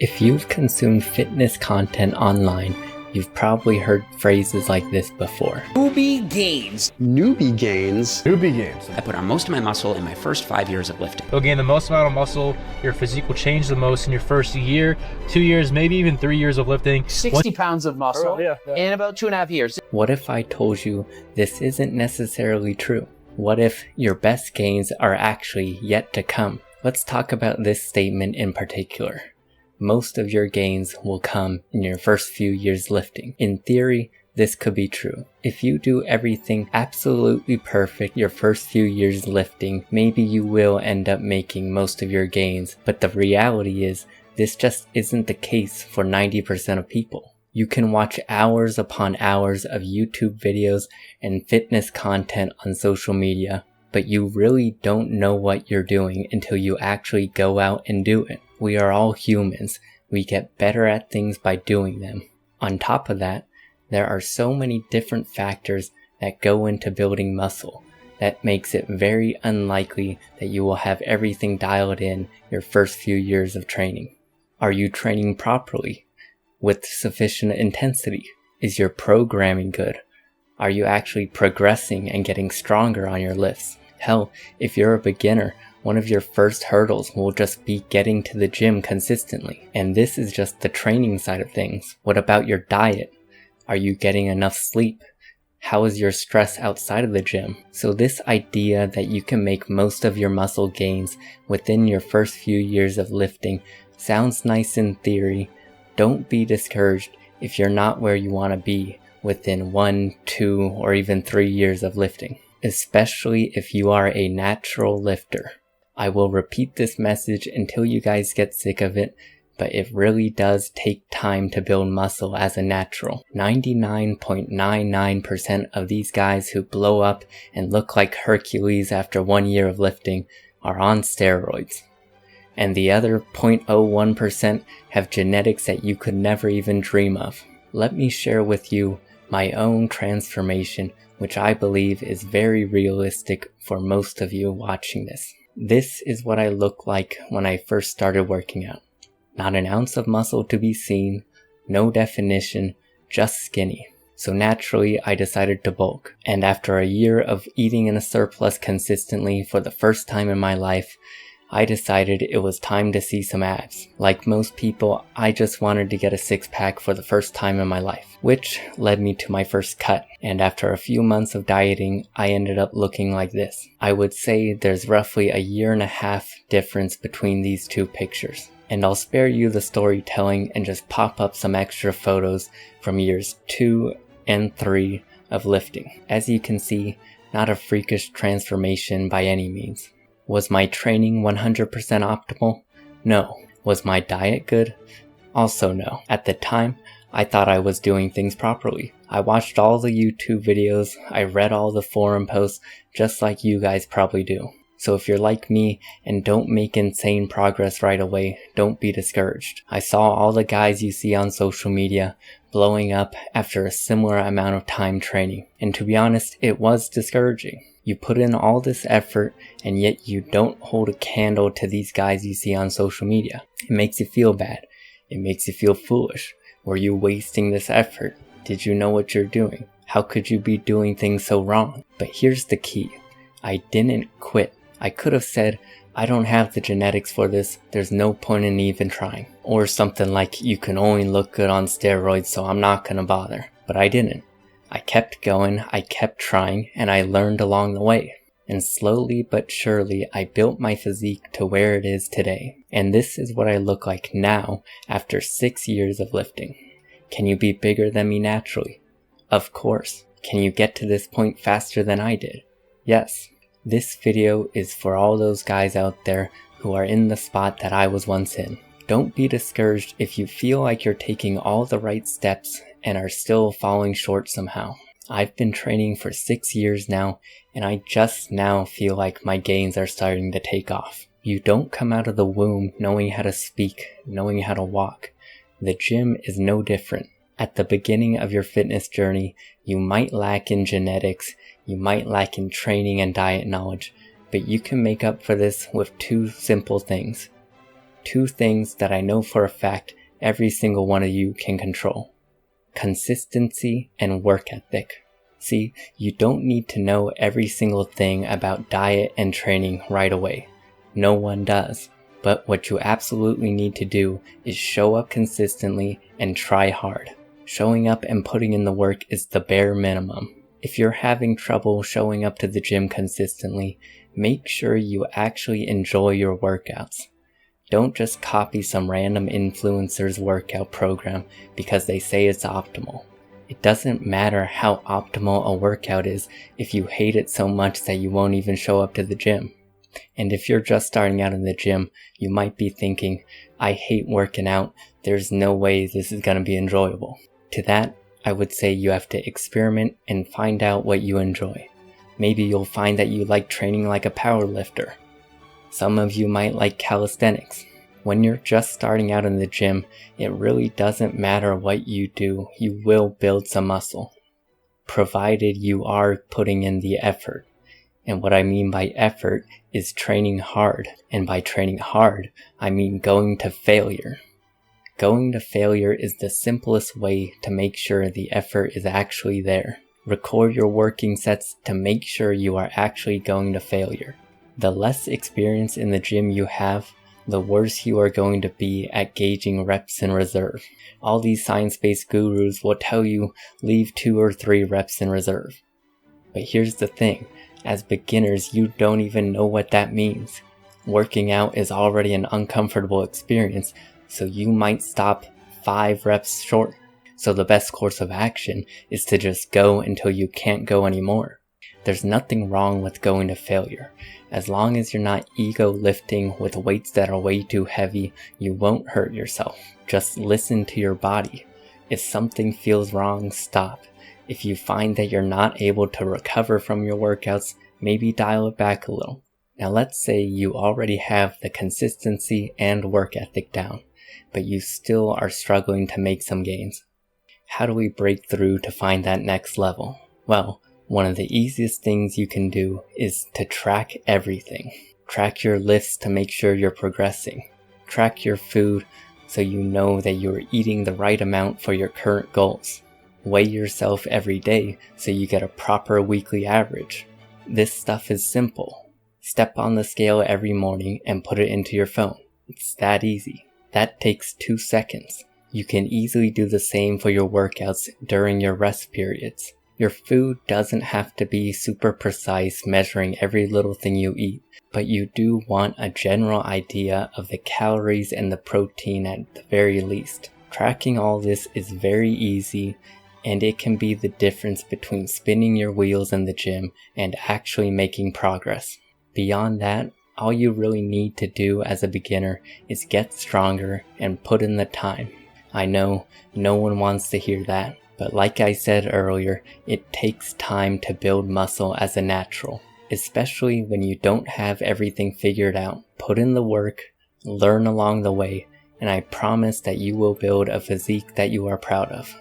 If you've consumed fitness content online, you've probably heard phrases like this before. Newbie gains. Newbie gains. Newbie gains. I put on most of my muscle in my first 5 years of lifting. You'll gain the most amount of muscle, your physique will change the most in your first year, 2 years, maybe even 3 years of lifting. 60 pounds of muscle in about 2.5 years. What if I told you this isn't necessarily true? What if your best gains are actually yet to come? Let's talk about this statement in particular. Most of your gains will come in your first few years lifting. In theory, this could be true. If you do everything absolutely perfect your first few years lifting, maybe you will end up making most of your gains, but the reality is this just isn't the case for 90% of people. You can watch hours upon hours of YouTube videos and fitness content on social media, but you really don't know what you're doing until you actually go out and do it. We are all humans. We get better at things by doing them. On top of that, there are so many different factors that go into building muscle that makes it very unlikely that you will have everything dialed in your first few years of training. Are you training properly? With sufficient intensity? Is your programming good? Are you actually progressing and getting stronger on your lifts? Hell, if you're a beginner, one of your first hurdles will just be getting to the gym consistently. And this is just the training side of things. What about your diet? Are you getting enough sleep? How is your stress outside of the gym? So this idea that you can make most of your muscle gains within your first few years of lifting sounds nice in theory. Don't be discouraged if you're not where you want to be within 1, 2, or even 3 years of lifting, especially if you are a natural lifter. I will repeat this message until you guys get sick of it, but it really does take time to build muscle as a natural. 99.99% of these guys who blow up and look like Hercules after 1 year of lifting are on steroids. And the other 0.01% have genetics that you could never even dream of. Let me share with you my own transformation, which I believe is very realistic for most of you watching this. This is what I looked like when I first started working out. Not an ounce of muscle to be seen, no definition, just skinny. So naturally, I decided to bulk. And after a year of eating in a surplus consistently for the first time in my life, I decided it was time to see some abs. Like most people, I just wanted to get a six-pack for the first time in my life, which led me to my first cut. And after a few months of dieting, I ended up looking like this. I would say there's roughly a 1.5 year difference between these two pictures. And I'll spare you the storytelling and just pop up some extra photos from years 2 and 3 of lifting. As you can see, not a freakish transformation by any means. Was my training 100% optimal? No. Was my diet good? Also no. At the time, I thought I was doing things properly. I watched all the YouTube videos, I read all the forum posts, just like you guys probably do. So if you're like me and don't make insane progress right away, don't be discouraged. I saw all the guys you see on social media blowing up after a similar amount of time training. And to be honest, it was discouraging. You put in all this effort and yet you don't hold a candle to these guys you see on social media. It makes you feel bad. It makes you feel foolish. Were you wasting this effort? Did you know what you're doing? How could you be doing things so wrong? But here's the key. I didn't quit. I could have said, I don't have the genetics for this, there's no point in even trying. Or something like, you can only look good on steroids, so I'm not gonna bother. But I didn't. I kept going, I kept trying, and I learned along the way. And slowly but surely, I built my physique to where it is today. And this is what I look like now, after 6 years of lifting. Can you be bigger than me naturally? Of course. Can you get to this point faster than I did? Yes. This video is for all those guys out there who are in the spot that I was once in. Don't be discouraged if you feel like you're taking all the right steps and are still falling short somehow. I've been training for 6 years now, and I just now feel like my gains are starting to take off. You don't come out of the womb knowing how to speak, knowing how to walk. The gym is no different. At the beginning of your fitness journey, you might lack in genetics, you might lack in training and diet knowledge, but you can make up for this with 2 simple things. 2 things that I know for a fact every single one of you can control: consistency and work ethic. See, you don't need to know every single thing about diet and training right away. No one does. But what you absolutely need to do is show up consistently and try hard. Showing up and putting in the work is the bare minimum. If you're having trouble showing up to the gym consistently, make sure you actually enjoy your workouts. Don't just copy some random influencer's workout program because they say it's optimal. It doesn't matter how optimal a workout is if you hate it so much that you won't even show up to the gym. And if you're just starting out in the gym, you might be thinking, I hate working out, there's no way this is going to be enjoyable. To that, I would say you have to experiment and find out what you enjoy. Maybe you'll find that you like training like a power lifter. Some of you might like calisthenics. When you're just starting out in the gym, it really doesn't matter what you do, you will build some muscle, provided you are putting in the effort. And what I mean by effort is training hard. And by training hard, I mean going to failure. Going to failure is the simplest way to make sure the effort is actually there. Record your working sets to make sure you are actually going to failure. The less experience in the gym you have, the worse you are going to be at gauging reps in reserve. All these science-based gurus will tell you leave 2 or 3 reps in reserve. But here's the thing. As beginners, you don't even know what that means. Working out is already an uncomfortable experience, so you might stop 5 reps short. So the best course of action is to just go until you can't go anymore. There's nothing wrong with going to failure. As long as you're not ego lifting with weights that are way too heavy, you won't hurt yourself. Just listen to your body. If something feels wrong, stop. If you find that you're not able to recover from your workouts, maybe dial it back a little. Now let's say you already have the consistency and work ethic down, but you still are struggling to make some gains. How do we break through to find that next level? Well, one of the easiest things you can do is to track everything. Track your lifts to make sure you're progressing. Track your food so you know that you're eating the right amount for your current goals. Weigh yourself every day so you get a proper weekly average. This stuff is simple. Step on the scale every morning and put it into your phone. It's that easy. That takes 2 seconds. You can easily do the same for your workouts during your rest periods. Your food doesn't have to be super precise, measuring every little thing you eat, but you do want a general idea of the calories and the protein at the very least. Tracking all this is very easy, and it can be the difference between spinning your wheels in the gym and actually making progress. Beyond that, all you really need to do as a beginner is get stronger and put in the time. I know no one wants to hear that, but like I said earlier, it takes time to build muscle as a natural, especially when you don't have everything figured out. Put in the work, learn along the way, and I promise that you will build a physique that you are proud of.